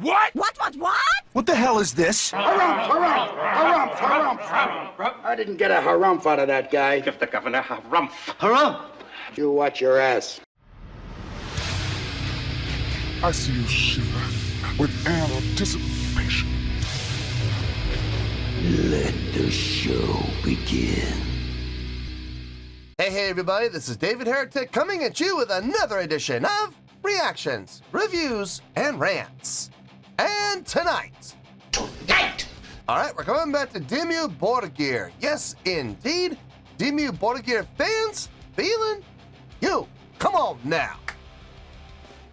What? What? What the hell is this? Harumph. I didn't get a harumph out of that guy. Give the governor harumph. Harumph! You watch your ass. I see you shiver with anticipation. Let the show begin. Hey everybody, this is David Heretic coming at you with another edition of Reactions, Reviews, and Rants. And tonight! Alright, we're coming back to Dimmu Borgir. Yes, indeed, Dimmu Borgir fans, feeling you. Come on now.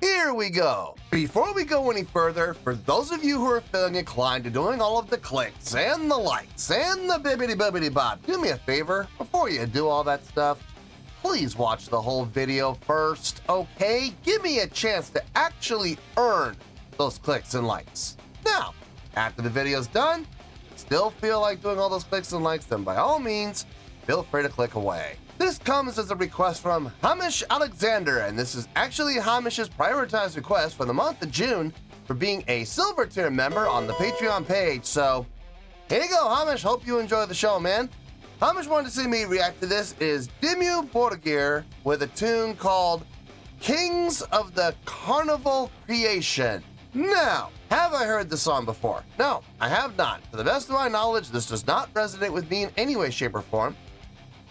Here we go. Before we go any further, for those of you who are feeling inclined to doing all of the clicks and the likes and the bibbidi bob, do me a favor, before you do all that stuff, please watch the whole video first, okay? Give me a chance to actually earn those clicks and likes. Now, after the video's done, still feel like doing all those clicks and likes, then by all means, feel free to click away. This comes as a request from Hamish Alexander, and this is actually Hamish's prioritized request for the month of June for being a silver tier member on the Patreon page. So, here you go, Hamish. Hope you enjoy the show, man. Hamish wanted to see me react to this is Dimmu Borgir with a tune called Kings of the Carnival Creation. Now, have I heard the song before? No, I have not. To the best of my knowledge, this does not resonate with me in any way, shape, or form.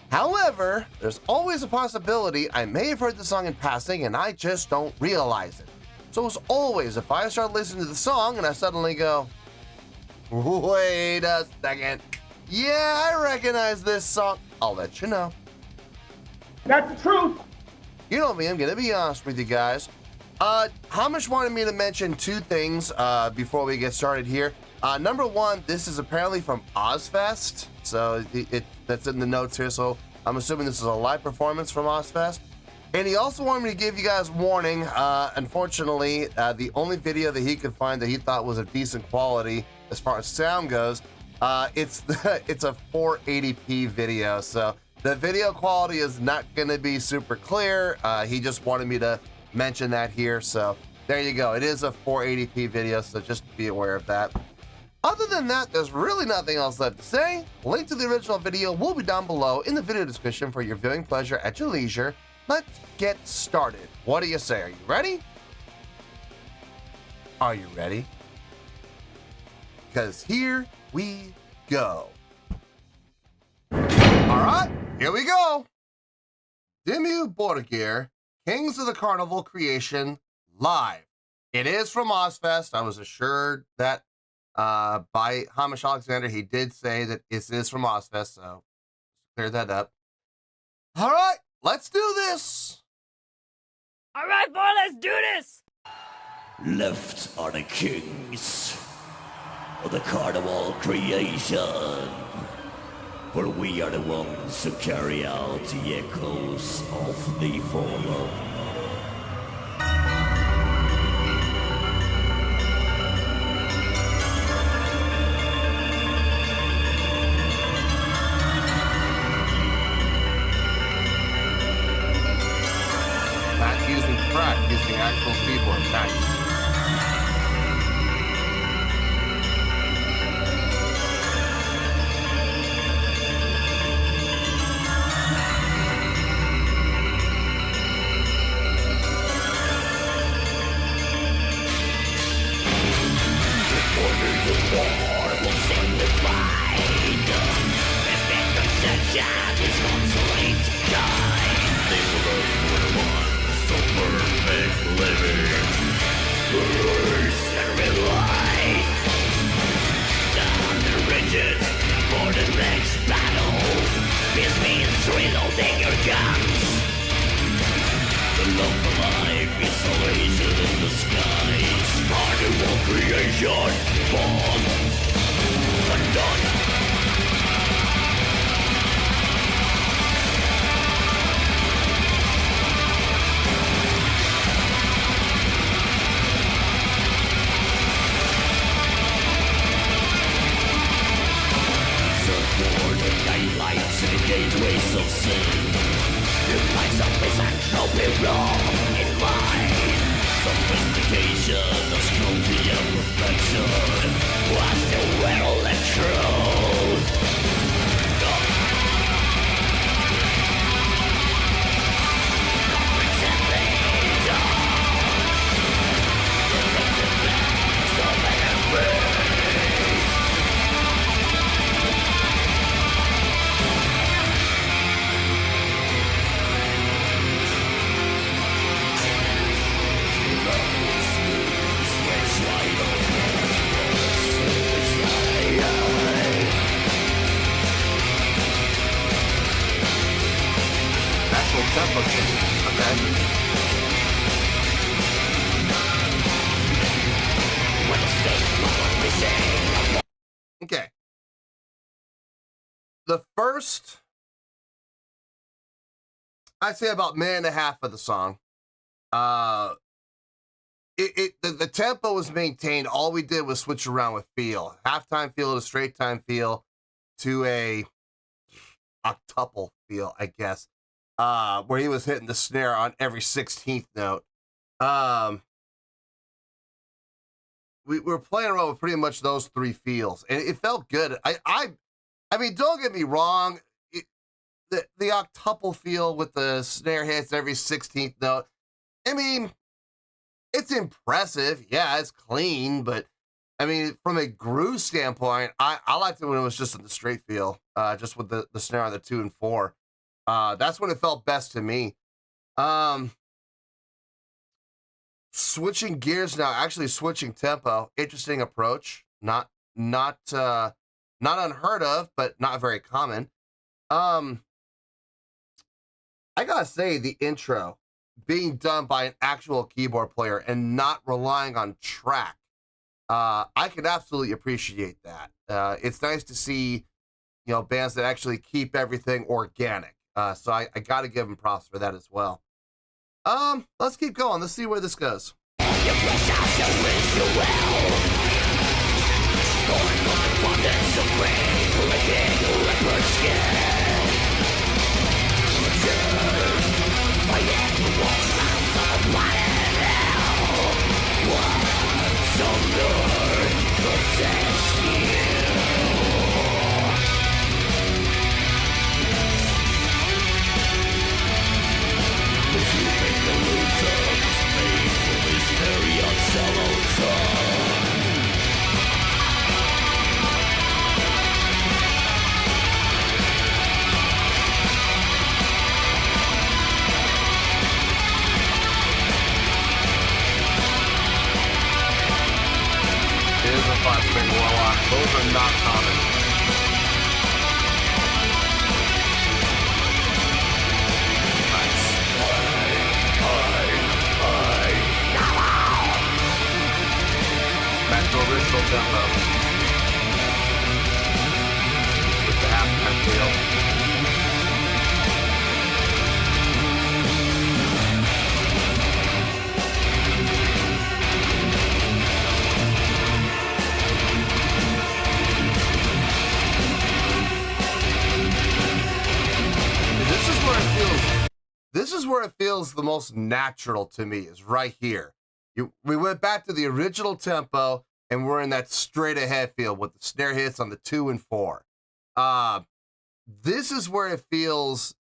However, there's always a possibility I may have heard the song in passing and I just don't realize it. So as always, if I start listening to the song and I suddenly go, wait a second, yeah, I recognize this song, I'll let you know. That's the truth. You know me, I'm gonna be honest with you guys. Hamish wanted me to mention two things before we get started here. Number one, this is apparently from Ozzfest, so that's in the notes here, so I'm assuming this is a live performance from Ozzfest. And he also wanted me to give you guys warning. Unfortunately, the only video that he could find that he thought was of decent quality as far as sound goes, it's a 480p video, so the video quality is not going to be super clear. He just wanted me to mention that here, so there you go. It is a 480p video, so just be aware of that. Other than that, there's really nothing else left to say. Link to the original video will be down below in the video description for your viewing pleasure at your leisure. Let's get started. What do you say? Are you ready? Are you ready? Because here we go. All right, here we go. Dimmu Borgir, Kings of the Carnival Creation, live. It is from Ozzfest. I was assured that by Hamish Alexander, he did say that this is from Ozzfest, so clear that up. All right, let's do this. All right, boy, let's do this. Left are the kings of the Carnival Creation, for we are the ones who carry out the echoes of the fallen. Using actual keyboard. Nice. Reloading your guns. The love of life is elation in the skies. Carnival Creation, born and done. Lights in the gateways of sin. The lights of misanthropy wrong in mind. Sophistication of cruelty and the first, I'd say about minute and a half of the song, the tempo was maintained. All we did was switch around with feel. Halftime feel to straight time feel to a octuple feel, I guess, where he was hitting the snare on every 16th note. We were playing around with pretty much those three feels, and it felt good. I mean, don't get me wrong. The octuple feel with the snare hits every 16th note, I mean, it's impressive. Yeah, it's clean, but I mean, from a groove standpoint, I liked it when it was just in the straight feel, just with the snare on the 2 and 4. That's when it felt best to me. Switching gears now, actually switching tempo, interesting approach. Not unheard of, but not very common. I gotta say, the intro being done by an actual keyboard player and not relying on track, I can absolutely appreciate that. It's nice to see, bands that actually keep everything organic. So I gotta give them props for that as well. Let's keep going. Let's see where this goes. Those are not common. Nice. Back to original tempo. With the halftime feel. This is where it feels the most natural to me, is right here. We went back to the original tempo, and we're in that straight ahead feel with the snare hits on the 2 and 4. This is where it feels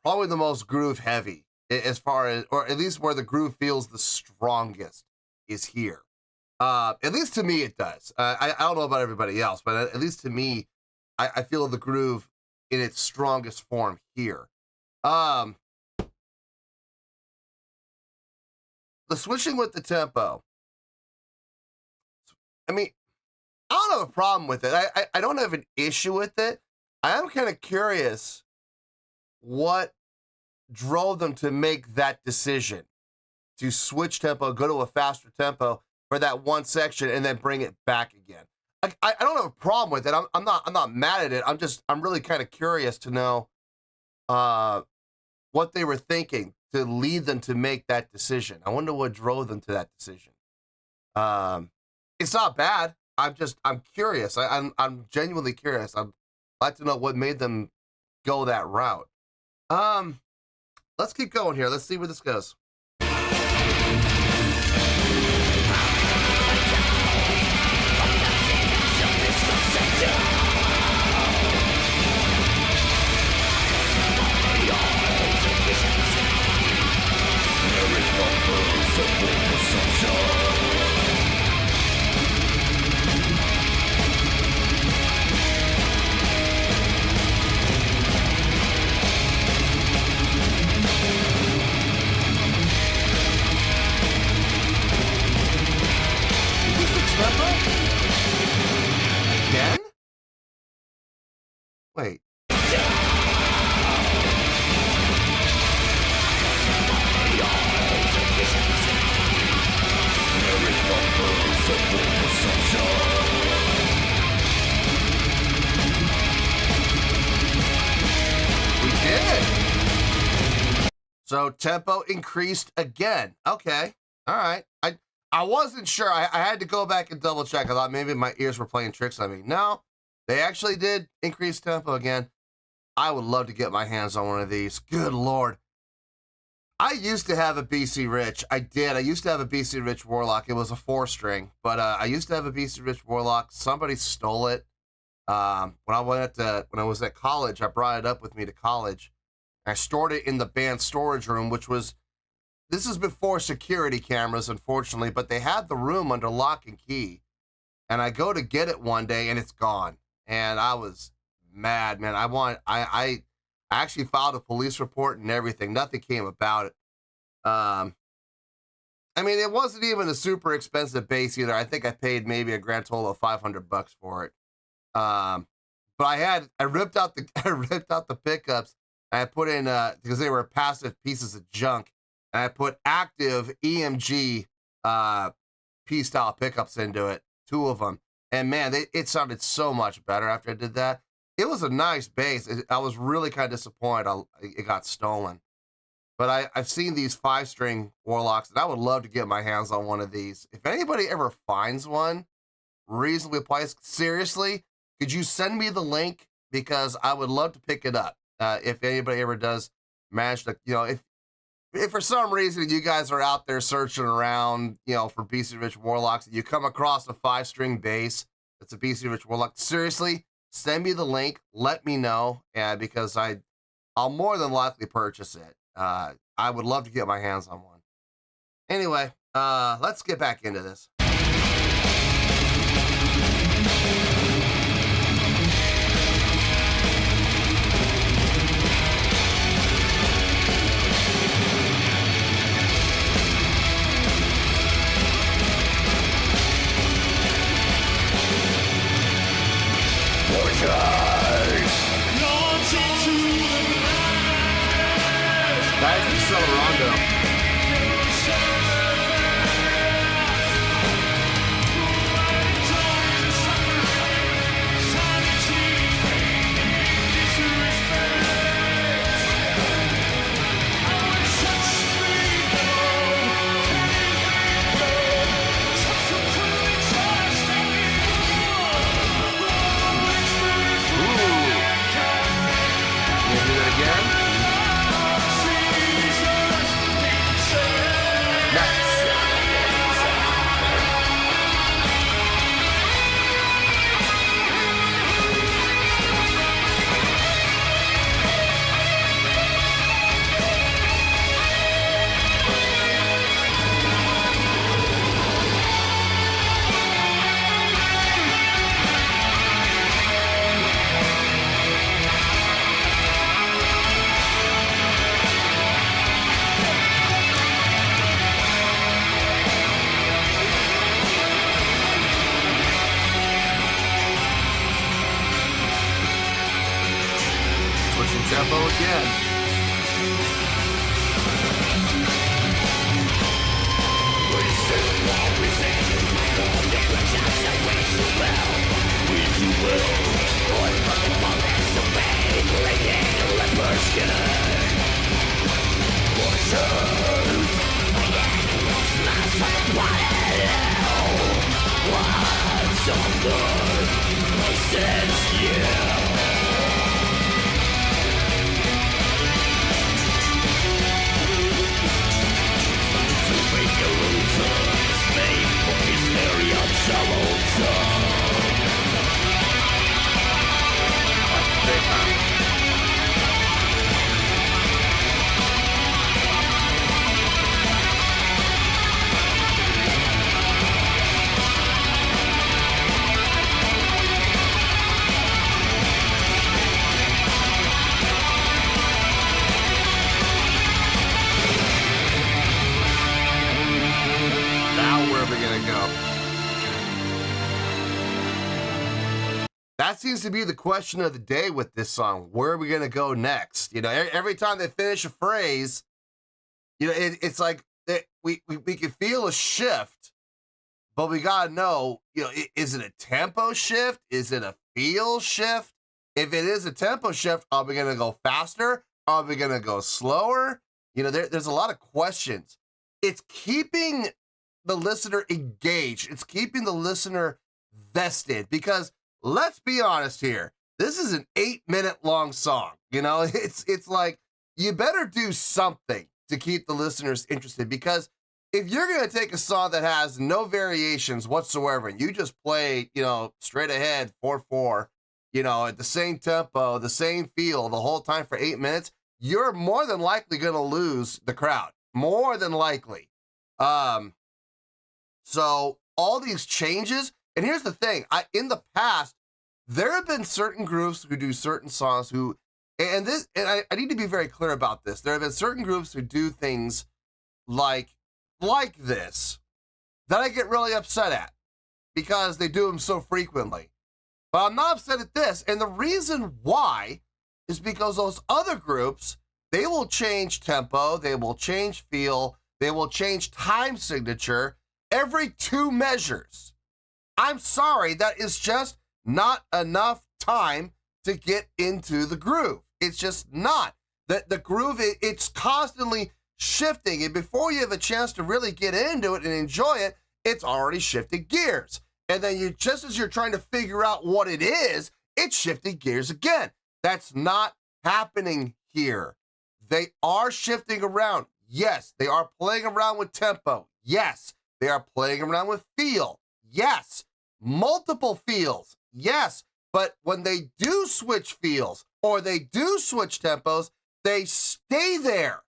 probably the most groove heavy, as far as, or at least where the groove feels the strongest, is here. At least to me it does. I don't know about everybody else, but at least to me, I feel the groove in its strongest form here. The switching with the tempo. I mean, I don't have a problem with it. I don't have an issue with it. I am kind of curious what drove them to make that decision to switch tempo, go to a faster tempo for that one section, and then bring it back again. I don't have a problem with it. I'm not mad at it. I'm really kind of curious to know what they were thinking to lead them to make that decision. I wonder what drove them to that decision. It's not bad. I'm curious. I'm genuinely curious. I'd like to know what made them go that route. Let's keep going here. Let's see where this goes. Again? Wait. So tempo increased again. Okay. All right. I wasn't sure. I had to go back and double check. I thought maybe my ears were playing tricks on me. No, they actually did increase tempo again. I would love to get my hands on one of these. Good Lord. I used to have a BC Rich. I did. I used to have a BC Rich Warlock. It was a 4-string, but I used to have a BC Rich Warlock. Somebody stole it. When I was at college, I brought it up with me to college. I stored it in the band storage room, this is before security cameras, unfortunately, but they had the room under lock and key. And I go to get it one day and it's gone. And I was mad, man. I actually filed a police report and everything. Nothing came about it. I mean, it wasn't even a super expensive bass either. I think I paid maybe a grand total of $500 for it. But I ripped out the pickups. And I put in because they were passive pieces of junk. And I put active EMG P-style pickups into it, 2 of them. And man, it sounded so much better after I did that. It was a nice bass. I was really kind of disappointed it got stolen. But I've seen these 5-string Warlocks, and I would love to get my hands on one of these. If anybody ever finds one, reasonably priced, seriously, could you send me the link? Because I would love to pick it up. If anybody ever does manage to, if for some reason you guys are out there searching around, for BC Rich Warlocks, and you come across a 5-string bass that's a BC Rich Warlock, seriously, send me the link. Let me know, because I'll more than likely purchase it. I would love to get my hands on one. Anyway, let's get back into this. That is Celerondo. Tempo again. That seems to be the question of the day with this song. Where are we going to go next? Every time they finish a phrase, it's like we can feel a shift, but we got to know, is it a tempo shift? Is it a feel shift? If it is a tempo shift, are we going to go faster? Are we going to go slower? You know, there's a lot of questions. It's keeping the listener engaged. It's keeping the listener vested because let's be honest here. This is an 8-minute long song. You know, it's like you better do something to keep the listeners interested because if you're going to take a song that has no variations whatsoever and you just play, you know, straight ahead 4/4, you know, at the same tempo, the same feel the whole time for 8 minutes, you're more than likely going to lose the crowd. More than likely. So all these changes, and here's the thing, in the past, there have been certain groups who do certain songs who, and I need to be very clear about this. There have been certain groups who do things like this that I get really upset at because they do them so frequently. But I'm not upset at this. And the reason why is because those other groups, they will change tempo, they will change feel, they will change time signature every 2 measures. I'm sorry, that is just not enough time to get into the groove. It's just not. The groove, it's constantly shifting, and before you have a chance to really get into it and enjoy it, it's already shifted gears. And then you, just as you're trying to figure out what it is, it's shifting gears again. That's not happening here. They are shifting around. Yes, they are playing around with tempo. Yes, they are playing around with feel. Yes, multiple feels. Yes, but when they do switch feels or they do switch tempos, they stay there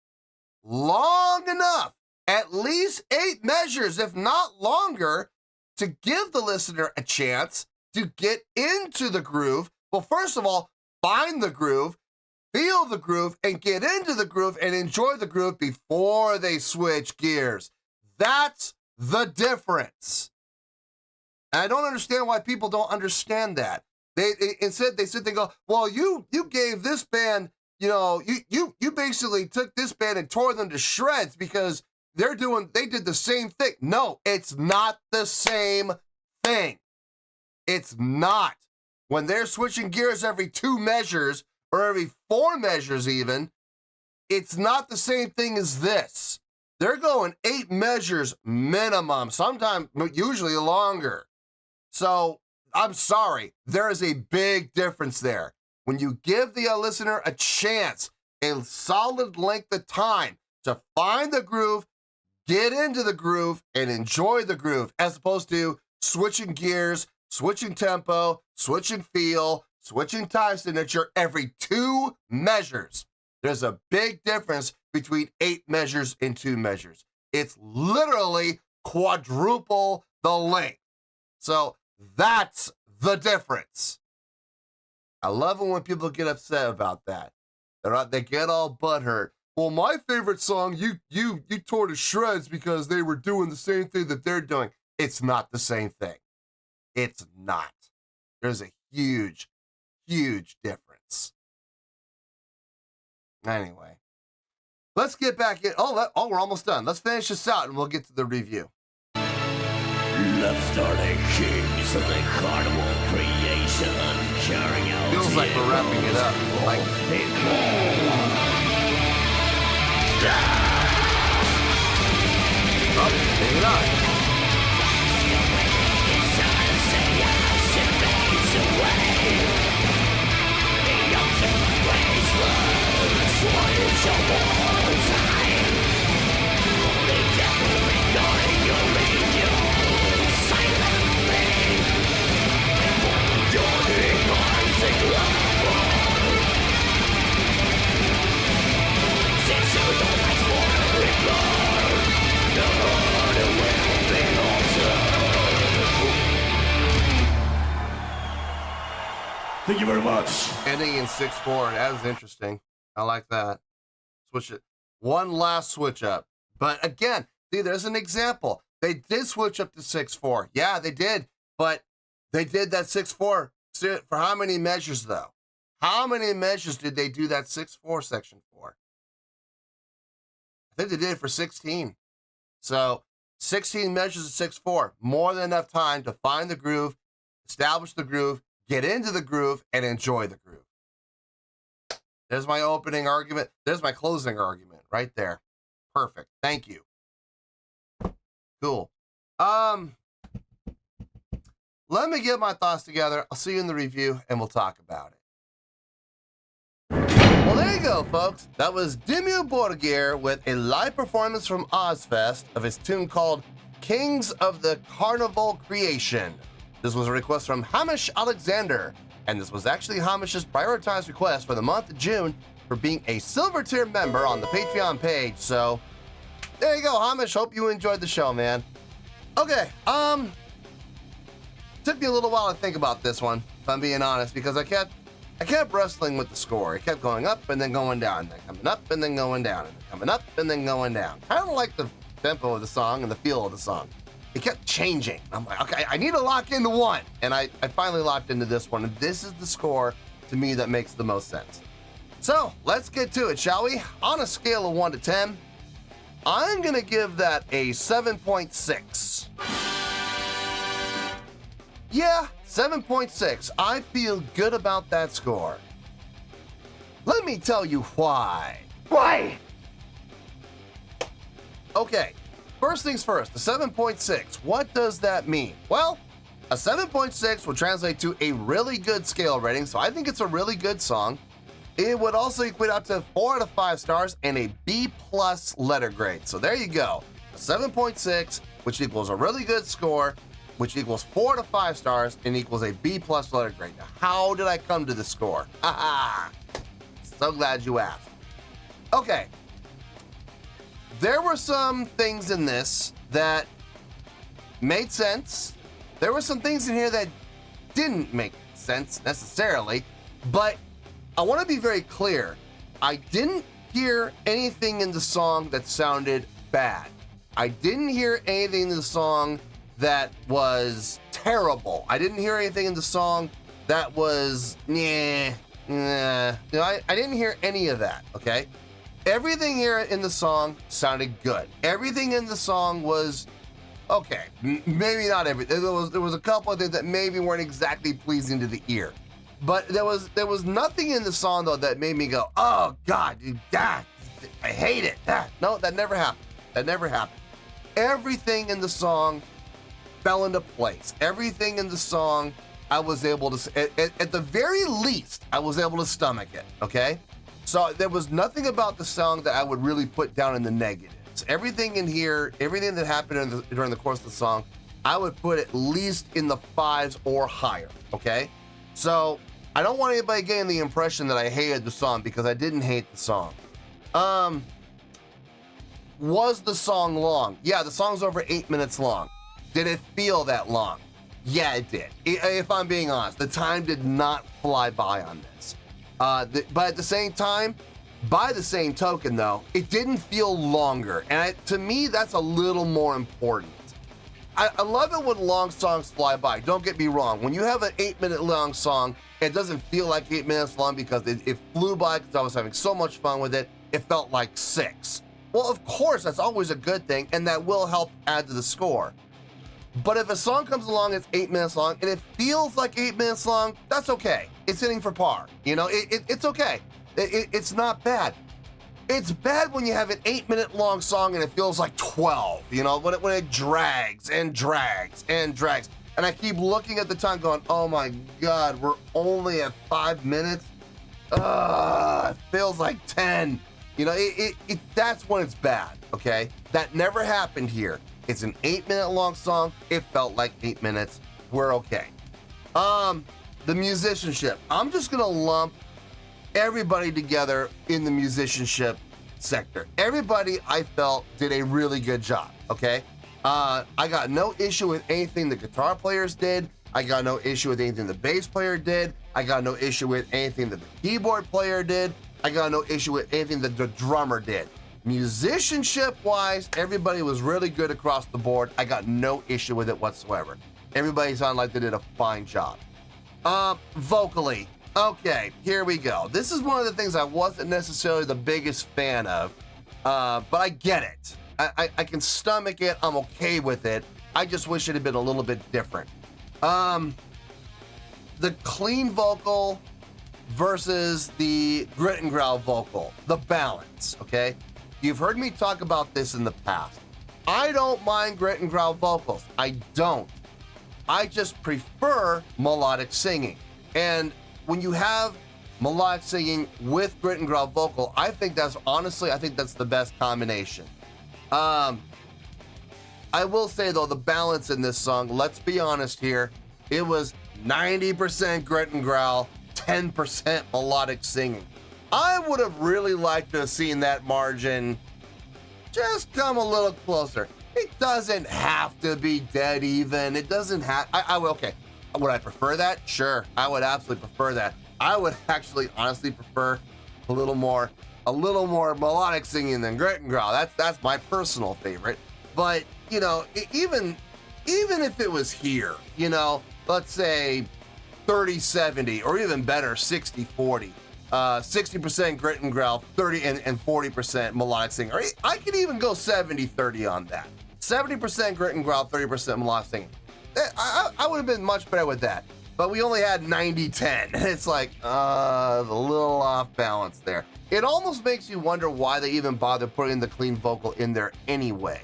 long enough, at least 8 measures, if not longer, to give the listener a chance to get into the groove. Well, first of all, find the groove, feel the groove, and get into the groove and enjoy the groove before they switch gears. That's the difference. And I don't understand why people don't understand that. They go, well, you gave this band, you know, you basically took this band and tore them to shreds because they did the same thing. No, it's not the same thing. It's not. When they're switching gears every 2 measures or every 4 measures even, it's not the same thing as this. They're going 8 measures minimum, sometimes, usually longer. So I'm sorry, there is a big difference there. When you give the listener a chance, a solid length of time to find the groove, get into the groove, and enjoy the groove, as opposed to switching gears, switching tempo, switching feel, switching time signature every 2 measures. There's a big difference between 8 measures and 2 measures. It's literally quadruple the length. So that's the difference. I love it when people get upset about that. They get all butthurt. Well, my favorite song, you tore to shreds because they were doing the same thing that they're doing. It's not the same thing. It's not. There's a huge, huge difference. Anyway, let's get back in. Oh, we're almost done. Let's finish this out and we'll get to the review. Left are the kings of the Carnival Creation, carrying out. Feels like we're wrapping it up. Like take it up. Thank you very much. Ending in 6/4. That was interesting. I like that. Switch it. One last switch up. But again, see, there's an example. They did switch up to 6/4. Yeah, they did. But they did that 6/4 for how many measures, though? How many measures did they do that 6/4 section for? I think they did it for 16. So 16 measures of 6/4. More than enough time to find the groove, establish the groove, get into the groove, and enjoy the groove. There's my opening argument. There's my closing argument right there. perfect. Thank you. Cool. Let me get my thoughts together. I'll see you in the review, and we'll talk about it. Well, there you go, folks. That was Dimmu Borgir with a live performance from Ozzfest of his tune called Kings of the Carnival Creation. This was a request from Hamish Alexander, and this was actually Hamish's prioritized request for the month of June for being a silver tier member on the Patreon page. So there you go, Hamish. Hope you enjoyed the show, man. Okay, took me a little while to think about this one, if I'm being honest, because I kept wrestling with the score. It kept going up and then going down, and then coming up and then going down, and then coming up and then going down. I don't like the tempo of the song and the feel of the song. It kept changing. I'm like, okay, I need to lock into one. And I finally locked into this one. And this is the score, to me, that makes the most sense. So let's get to it, shall we? On a scale of 1 to 10, I'm going to give that a 7.6. Yeah, 7.6. I feel good about that score. Let me tell you why. Why? Okay, first things first, the 7.6. What does that mean? Well, a 7.6 would translate to a really good scale rating, so I think it's a really good song. It would also equate out to 4 out of 5 stars and a B+ letter grade. So there you go, a 7.6, which equals a really good score, which equals 4 out of 5 stars and equals a B+ letter grade. Now, how did I come to this score? Haha, so glad you asked. Okay. There were some things in this that made sense. There were some things in here that didn't make sense necessarily, but I want to be very clear. I didn't hear anything in the song that sounded bad. I didn't hear anything in the song that was terrible. I didn't hear anything in the song that was nah. I didn't hear any of that, okay? Everything here in the song sounded good. Everything in the song was okay. Maybe not everything. There was a couple of things that maybe weren't exactly pleasing to the ear, but there was nothing in the song though that made me go, "Oh God, I hate it." No, that never happened. That never happened. Everything in the song fell into place. Everything in the song, I was able to, at the very least, I was able to stomach it. Okay. So there was nothing about the song that I would really put down in the negatives. Everything in here, everything that happened during the course of the song, I would put at least in the 5s or higher, okay? So I don't want anybody getting the impression that I hated the song, because I didn't hate the song. Was the song long? Yeah, the song's over 8 minutes long. Did it feel that long? Yeah, it did. If I'm being honest, the time did not fly by on this. But at the same time, by the same token though, it didn't feel longer. And to me, that's a little more important. I love it when long songs fly by. Don't get me wrong. When you have an 8-minute long song, it doesn't feel like 8 minutes long because it flew by because I was having so much fun with it. It felt like 6. Well, of course, that's always a good thing, and that will help add to the score. But if a song comes along, it's 8 minutes long, and it feels like 8 minutes long, that's okay. It's hitting for par. You know, it's okay. It's not bad. It's bad when you have an 8-minute long song and it feels like 12, you know, when it drags and drags and drags. And I keep looking at the time going, oh my God, we're only at 5 minutes. It feels like 10. You know, that's when it's bad, okay? That never happened here. It's an 8-minute long song. It felt like 8 minutes. We're okay. The musicianship. I'm just gonna lump everybody together in the musicianship sector. Everybody, I felt, did a really good job, okay? I got no issue with anything the guitar players did. I got no issue with anything the bass player did. I got no issue with anything that the keyboard player did. I got no issue with anything that the drummer did. Musicianship-wise, everybody was really good across the board. I got no issue with it whatsoever. Everybody sounded like they did a fine job. Vocally, okay, here we go. This is one of the things I wasn't necessarily the biggest fan of, but I get it. I can stomach it. I'm okay with it. I just wish it had been a little bit different. The clean vocal versus the grit and growl vocal, the balance, okay? You've heard me talk about this in the past. I don't mind grit and growl vocals. I don't. I just prefer melodic singing. And when you have melodic singing with grit and growl vocal, I think that's the best combination. I will say though, the balance in this song, let's be honest here, it was 90% grit and growl, 10% melodic singing. I would have really liked to have seen that margin just come a little closer. It doesn't have to be dead even. It doesn't have, okay. Would I prefer that? Sure, I would absolutely prefer that. I would actually honestly prefer a little more melodic singing than grit and growl. That's my personal favorite. But, you know, even if it was here, you know, let's say 30-70 or even better, 60-40. 60% grit and growl, 30 and 40% melodic singing. Or I could even go 70-30 on that. 70% grit and growl, 30% melodic singing. I would have been much better with that. But we only had 90-10. And it's like, a little off balance there. It almost makes you wonder why they even bothered putting the clean vocal in there anyway.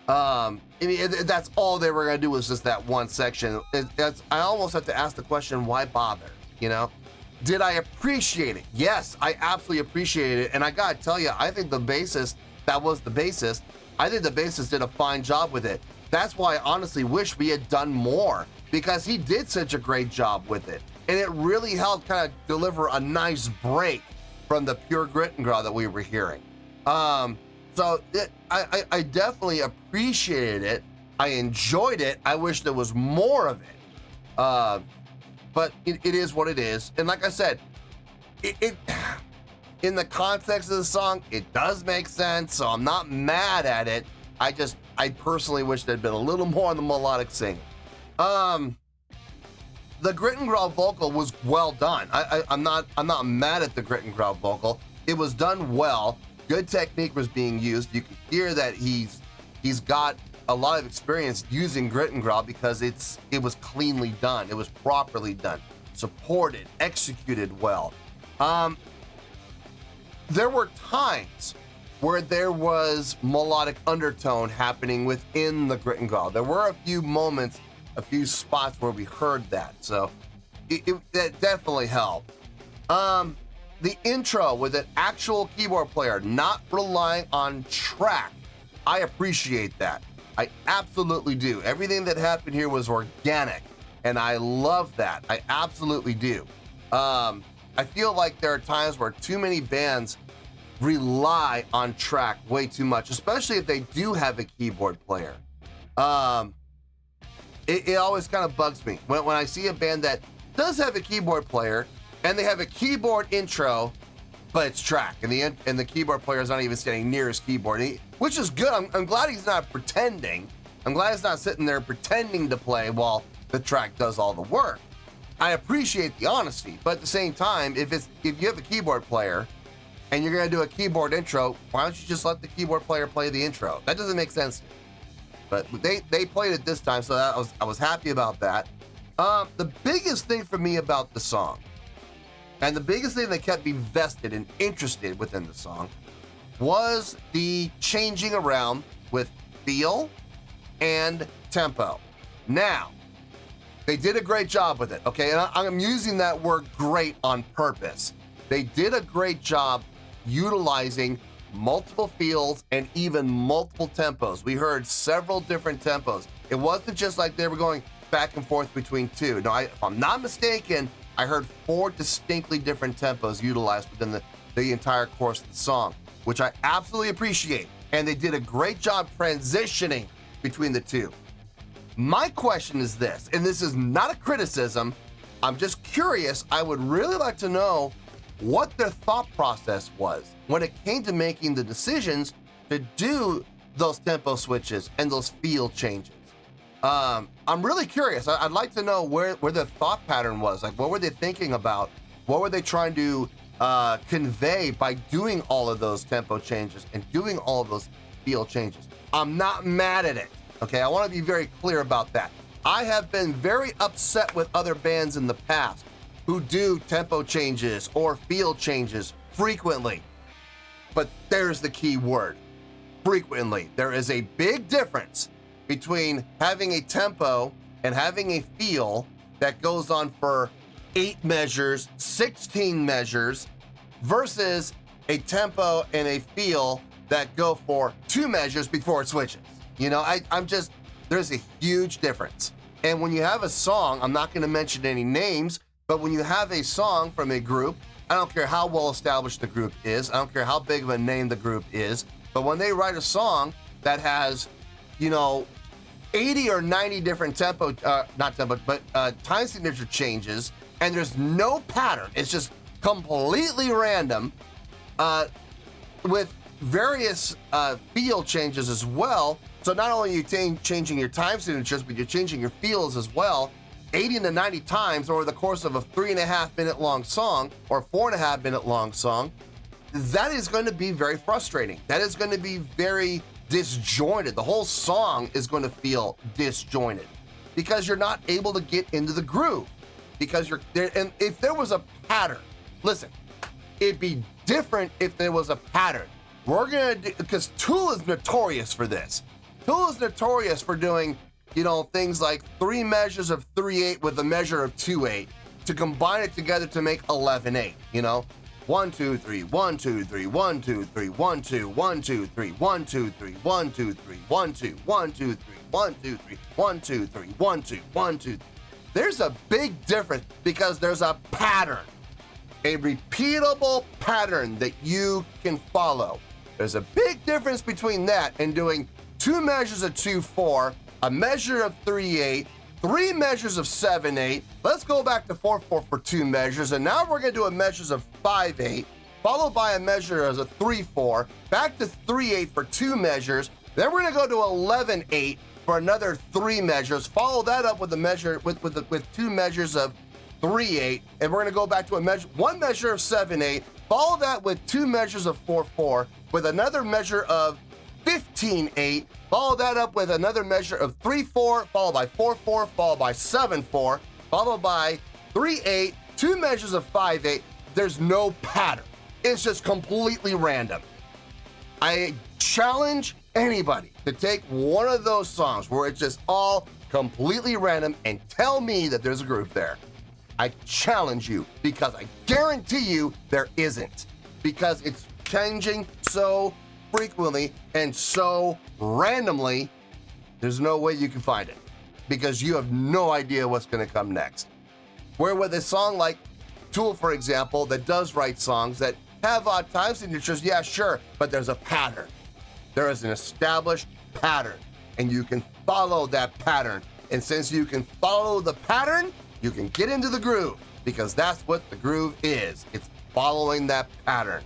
I mean, that's all they were gonna do was just that one section. I almost have to ask the question, why bother, you know? Did I appreciate it? Yes, I absolutely appreciated it. And I gotta tell you, I think the bassist, I think the bassist did a fine job with it. That's why I honestly wish we had done more, because he did such a great job with it. And it really helped kind of deliver a nice break from the pure grit and growl that we were hearing. I definitely appreciated it. I enjoyed it. I wish there was more of it. But it is what it is. And like I said, it in the context of the song, it does make sense, so I'm not mad at it. I personally wish there'd been a little more on the melodic singing. The grit and growl vocal was well done. I'm not mad at the grit and growl vocal. It was done well. Good technique was being used. You can hear that he's got a lot of experience using grit and growl because it was cleanly done. It was properly done, supported, executed well. There were times where there was melodic undertone happening within the grit and growl. There were a few moments, a few spots where we heard that, so that definitely helped. The intro with an actual keyboard player, not relying on track, I appreciate that. I absolutely do. Everything that happened here was organic, and I love that. I absolutely do. I feel like there are times where too many bands rely on track way too much, especially if they do have a keyboard player. It always kind of bugs me when I see a band that does have a keyboard player and they have a keyboard intro, but it's track, and the keyboard player is not even standing near his keyboard, which is good. I'm glad he's not pretending. I'm glad he's not sitting there pretending to play while the track does all the work. I appreciate the honesty, but at the same time, if you have a keyboard player and you're gonna do a keyboard intro, why don't you just let the keyboard player play the intro? That doesn't make sense. But they played it this time, so I was happy about that. The biggest thing for me about the song, and the biggest thing that kept me vested and interested within the song, was the changing around with feel and tempo. Now, they did a great job with it, okay? And I'm using that word great on purpose. They did a great job utilizing multiple feels and even multiple tempos. We heard several different tempos. It wasn't just like they were going back and forth between two. No, if I'm not mistaken, I heard 4 distinctly different tempos utilized within the entire course of the song, which I absolutely appreciate. And they did a great job transitioning between the two. My question is this, and this is not a criticism, I'm just curious. I would really like to know what their thought process was when it came to making the decisions to do those tempo switches and those feel changes. I'm really curious. I'd like to know where their thought pattern was. Like, what were they thinking about? What were they trying to convey by doing all of those tempo changes and doing all of those feel changes? I'm not mad at it, okay? I want to be very clear about that. I have been very upset with other bands in the past who do tempo changes or feel changes frequently. But there's the key word. Frequently. There is a big difference between having a tempo and having a feel that goes on for 8 measures, 16 measures, versus a tempo and a feel that go for 2 measures before it switches. You know, there's a huge difference. And when you have a song, I'm not going to mention any names, but when you have a song from a group, I don't care how well established the group is, I don't care how big of a name the group is, but when they write a song that has, 80 or 90 different time signature changes, and there's no pattern, it's just completely random, with various feel changes as well. So not only are you changing your time signatures, but you're changing your feels as well, 80 to 90 times over the course of a 3.5 minute long song or 4.5 minute long song. That is going to be very frustrating. That is going to be very disjointed. The whole song is going to feel disjointed because you're not able to get into the groove, because you're there. And if there was a pattern, listen, it'd be different if there was a pattern. We're gonna do, because Tool is notorious for this. Tool is notorious for doing, things like 3 measures of 3/8 with a measure of 2/8 to combine it together to make 11/8. 1 2 3 1 2 3 1 2 3 1 2 1 2 3 1 2 3 1 2 3 1 2 1 2 3 1 2 3 1 2 3 1 2 1 2. There's a big difference because there's a pattern, a repeatable pattern that you can follow. There's a big difference between that and doing 2 measures of 2/4, a measure of 3/8, 3 measures of 7/8. Let's go back to 4/4 for 2 measures, and now we're gonna do a measures of 5/8, followed by a measure as a 3/4, back to 3/8 for 2 measures. Then we're gonna go to 11/8 for another 3 measures. Follow that up with a measure with 2 measures of 3/8, and we're gonna go back to one measure of 7/8. Follow that with 2 measures of 4/4, with another measure of 15/8. Follow that up with another measure of 3/4, followed by 4/4, followed by 7/4, followed by 3/8, 2 measures of 5/8. There's no pattern. It's just completely random. I challenge anybody to take one of those songs where it's just all completely random and tell me that there's a groove there. I challenge you, because I guarantee you there isn't, because it's changing so frequently and so randomly. There's no way you can find it, because you have no idea what's going to come next. Where with a song like Tool, for example, that does write songs that have odd time signatures, yeah, sure, but there's a pattern. There is an established pattern, and you can follow that pattern. And since you can follow the pattern, you can get into the groove, because that's what the groove is. It's following that pattern.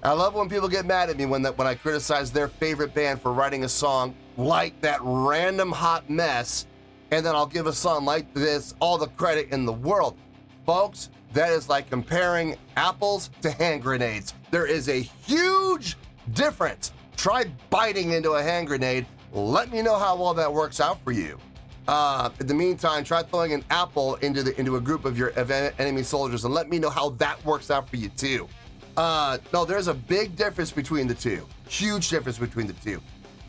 I love when people get mad at me when I criticize their favorite band for writing a song like that random hot mess, and then I'll give a song like this all the credit in the world. Folks, that is like comparing apples to hand grenades. There is a huge difference. Try biting into a hand grenade. Let me know how well that works out for you. In the meantime, try throwing an apple into a group of enemy soldiers, and let me know how that works out for you too. No, there's a big difference between the two. Huge difference between the two.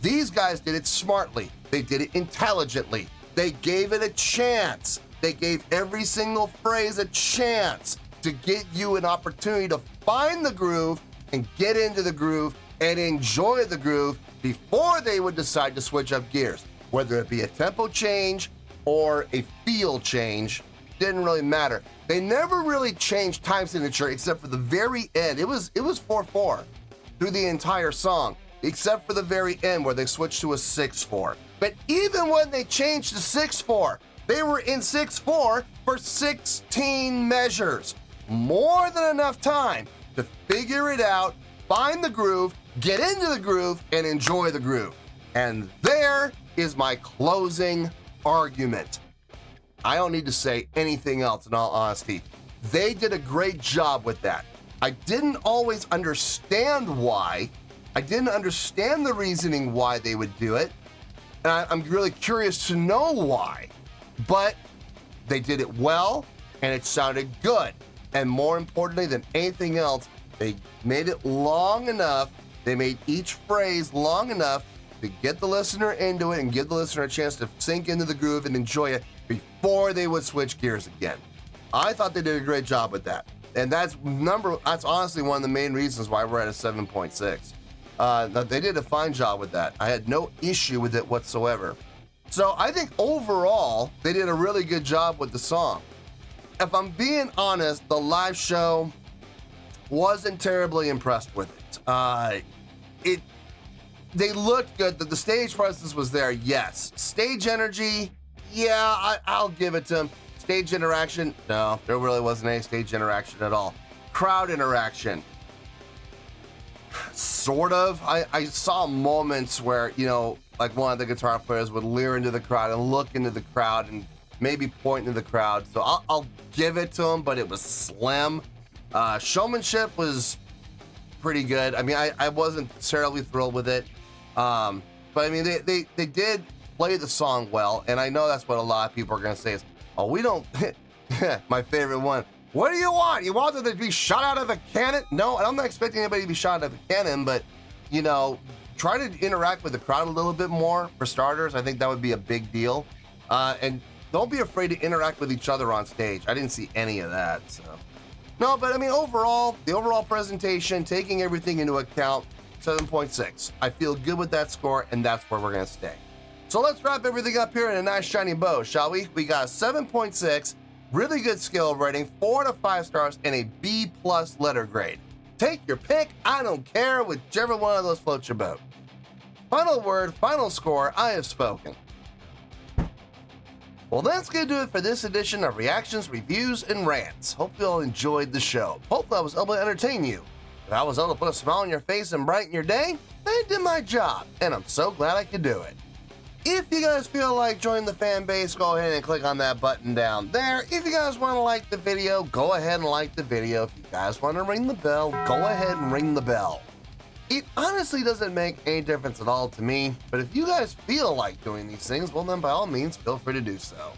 These guys did it smartly. They did it intelligently. They gave it a chance. They gave every single phrase a chance to get you an opportunity to find the groove and get into the groove and enjoy the groove before they would decide to switch up gears. Whether it be a tempo change or a feel change, didn't really matter. They never really changed time signature except for the very end. It was 4/4 through the entire song, except for the very end where they switched to a 6/4. But even when they changed to 6/4, they were in 6/4 for 16 measures. More than enough time to figure it out, find the groove, get into the groove, and enjoy the groove. And there is my closing argument. I don't need to say anything else, in all honesty. They did a great job with that. I didn't always understand why. I didn't understand the reasoning why they would do it. And I'm really curious to know why. But they did it well, and it sounded good. And more importantly than anything else, They made it long enough. They made each phrase long enough to get the listener into it and give the listener a chance to sink into the groove and enjoy it before they would switch gears again. I thought they did a great job with that. And that's honestly one of the main reasons why we're at a 7.6. They did a fine job with that. I had no issue with it whatsoever. So I think overall, they did a really good job with the song. If I'm being honest, the live show wasn't terribly impressed with it. They looked good. The stage presence was there, yes. Stage energy, yeah, I'll give it to them. Stage interaction, no, there really wasn't any stage interaction at all. Crowd interaction, sort of. I saw moments where, you know, like one of the guitar players would leer into the crowd and look into the crowd and maybe point into the crowd. So I'll give it to them, but it was slim. Showmanship was pretty good. I mean, I wasn't terribly thrilled with it. But I mean, they did play the song well, and I know that's what a lot of people are going to say is, oh, we don't, my favorite one, what do you want? You want them to be shot out of a cannon? No, I'm not expecting anybody to be shot out of a cannon, but, you know, try to interact with the crowd a little bit more, for starters. I think that would be a big deal. And don't be afraid to interact with each other on stage. I didn't see any of that, so. No, but I mean, overall, the overall presentation, taking everything into account, 7.6. I feel good with that score, and that's where we're going to stay. So let's wrap everything up here in a nice shiny bow, shall we? We got 7.6, really good skill rating, 4 to 5 stars, and a B+ letter grade. Take your pick, I don't care, whichever one of those floats your boat. Final word, final score, I have spoken. Well, that's going to do it for this edition of Reactions, Reviews, and Rants. Hope you all enjoyed the show. Hopefully I was able to entertain you. If I was able to put a smile on your face and brighten your day, I did my job, and I'm so glad I could do it. If you guys feel like joining the fan base, go ahead and click on that button down there. If you guys want to like the video, go ahead and like the video. If you guys want to ring the bell, go ahead and ring the bell. It honestly doesn't make any difference at all to me, but if you guys feel like doing these things, well then by all means, feel free to do so.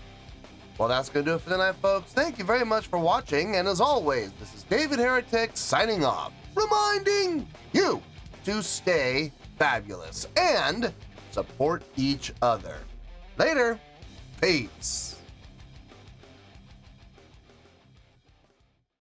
Well, that's going to do it for tonight, folks. Thank you very much for watching, and as always, this is David Heretic signing off, reminding you to stay fabulous and support each other. Later. Peace.